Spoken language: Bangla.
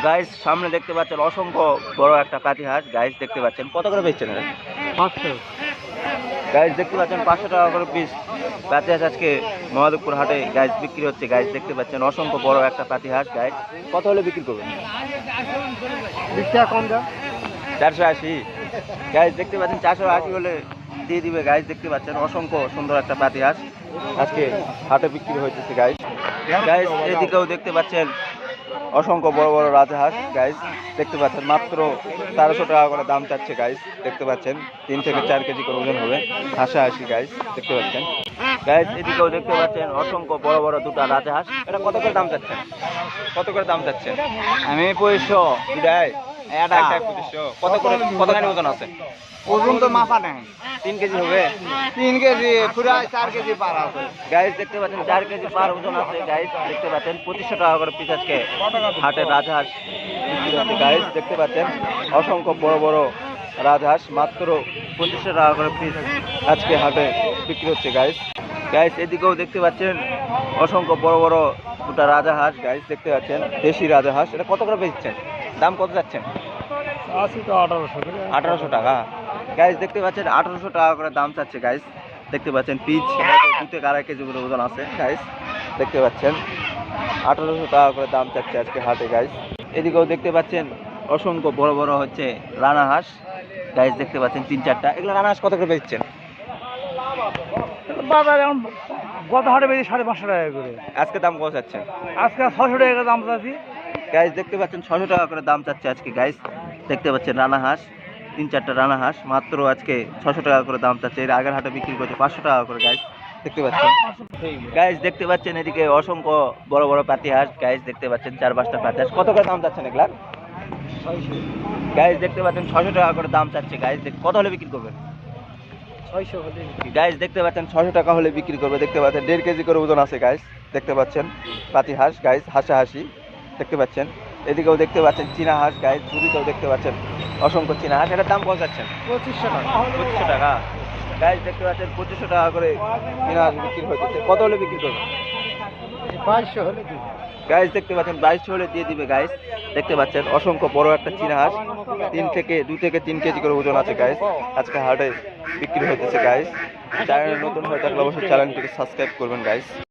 গাইস সামনে দেখতে পাচ্ছেন অসংখ্য বড় একটা পাতি হাঁস। গাইস দেখতে পাচ্ছেন কত করে বেচছেন? 500। গাইস দেখতে পাচ্ছেন 500 টাকা করে পিস পাতি হাঁস আজকে মহাদেবপুর হাটে গাইস বিক্রি হচ্ছে। গাইস দেখতে পাচ্ছেন অসংখ্য বড় একটা পাতি হাঁস। গাইস কত হলে বিক্রি করবেন? 20 টাকা কম দাও। 480। গাইস দেখতে পাচ্ছেন 480 হলে দিয়ে দিবে। গাইস দেখতে পাচ্ছেন অসংখ্য সুন্দর একটা পাতি হাঁস আজকে হাটে বিক্রি হইতেছে। গাইস গাইস এদিকেও দেখতে পাচ্ছেন অসংখ্য বড় বড় রাজহাঁস। গাইস দেখতে পাচ্ছেন মাত্র 1300 টাকা করে দাম চাচ্ছে। গাইস দেখতে পাচ্ছেন 3 থেকে 4 কেজি করে ওজন হবে হাঁসি। গাইস দেখতে পাচ্ছেন। গাইস এদিকেও দেখতে পাচ্ছেন অসংখ্য বড় বড় দুটো রাজহাঁস। এটা কত করে দাম চাচ্ছেন? কত করে দাম চাচ্ছেন? আমি 2500 দুটাই এটা 2500। কত করে কতখানি ওজন আছে? ওজন তো মাপা নেই। 3 কেজি হবে। 3 কেজি পুরা 4 কেজি পার আছে। গাইস দেখতে পাচ্ছেন 4 কেজি পার ওজন আছে। গাইস দেখতে পাচ্ছেন 2500 টাকা করে পিস আজকে হাটের রাজহাঁস বিক্রি হচ্ছে। গাইস দেখতে পাচ্ছেন অসংখ্য বড় বড় রাজহাঁস মাত্র 2500 টাকা করে পিস আজকে হাটে বিক্রি হচ্ছে। গাইস গাইস এদিকেও দেখতে পাচ্ছেন অসংখ্য বড় বড় দুটা রাজহাঁস। গাইস দেখতে পাচ্ছেন দেশি রাজহাঁস। এটা কত করে বেচছেন? দাম কত যাচ্ছেন? 80 তো 1800 করে। 1800 টাকা। গাইস দেখতে পাচ্ছেন 1800 টাকা করে দাম চাচ্ছে। গাইস দেখতে পাচ্ছেন পিচ হয়তো 2 থেকে 2.5 কেজি করে ওজন আছে। গাইস দেখতে পাচ্ছেন 1800 টাকা করে দাম চাচ্ছে আজকে হাটে। গাইস এদিকেও দেখতে পাচ্ছেন অসংখ্য বড় বড় হচ্ছে রানা হাঁস। গাইস দেখতে পাচ্ছেন 3-4টা। এগুলো রানা হাঁস কত করে বেচছেন? বাজারে এখন গত হাটে বেশি 550 টাকা করে। আজকে দাম কত চাচ্ছেন? আজকে 600 টাকা দাম চাচ্ছি। গাইস দেখতে পাচ্ছেন 600 টাকা করে দাম চাচ্ছে আজকে। গাইস দেখতে পাচ্ছেন রানা হাঁস 3-4টা রানা হাঁস মাত্র আজকে 600 টাকা করে দাম চাচ্ছে। এর আগের হাটে বিক্রি করছে 500 টাকা করে। গাইস দেখতে পাচ্ছেন। গাইস দেখতে পাচ্ছেন এদিকে অসংখ্য বড় বড় পাতি হাঁস। গাইস দেখতে পাচ্ছেন 4-5টা পাতি হাঁস। কত করে দাম চাচ্ছেন এগুলার? 600। গাইস দেখতে পাচ্ছেন 600 টাকা করে দাম চাচ্ছে। গাইস কত হলে বিক্রি করবেন? 600 হলে। গাইস দেখতে পাচ্ছেন 600 টাকা হলে বিক্রি করবে। দেখতে পাচ্ছেন 1.5 কেজি করে ওজন আছে। গাইস দেখতে পাচ্ছেন পাতি হাঁস। গাইস হাঁসি দেখতে পাচ্ছেন। এদিকেও দেখতে পাচ্ছেন চীনা হাঁস। গাইস ঝুড়িতেও দেখতে পাচ্ছেন অসংখ্য চীনা হাঁস। এটার দাম কত যাচ্ছেন? 2500 টাকা। 2500 টাকা। গাইস দেখতে পাচ্ছেন 2500 টাকা করে চীনা হাঁস বিক্রি হচ্ছে। কত হলে বিক্রি করবে? 2200 হলে দিই। গাইস দেখতে পাচ্ছেন 2200 হলে দিয়ে দিবে। গাইস দেখতে পাচ্ছেন অসংখ্য বড় একটা চীনা হাঁস 2 থেকে 3 কেজি করে ওজন আছে। গাইস আজকে হাটে বিক্রি হতেছে। গাইস চ্যানেল নতুন হয়ে থাকলে অবশ্যই চ্যানেলটিকে সাবস্ক্রাইব করবেন। গাইস।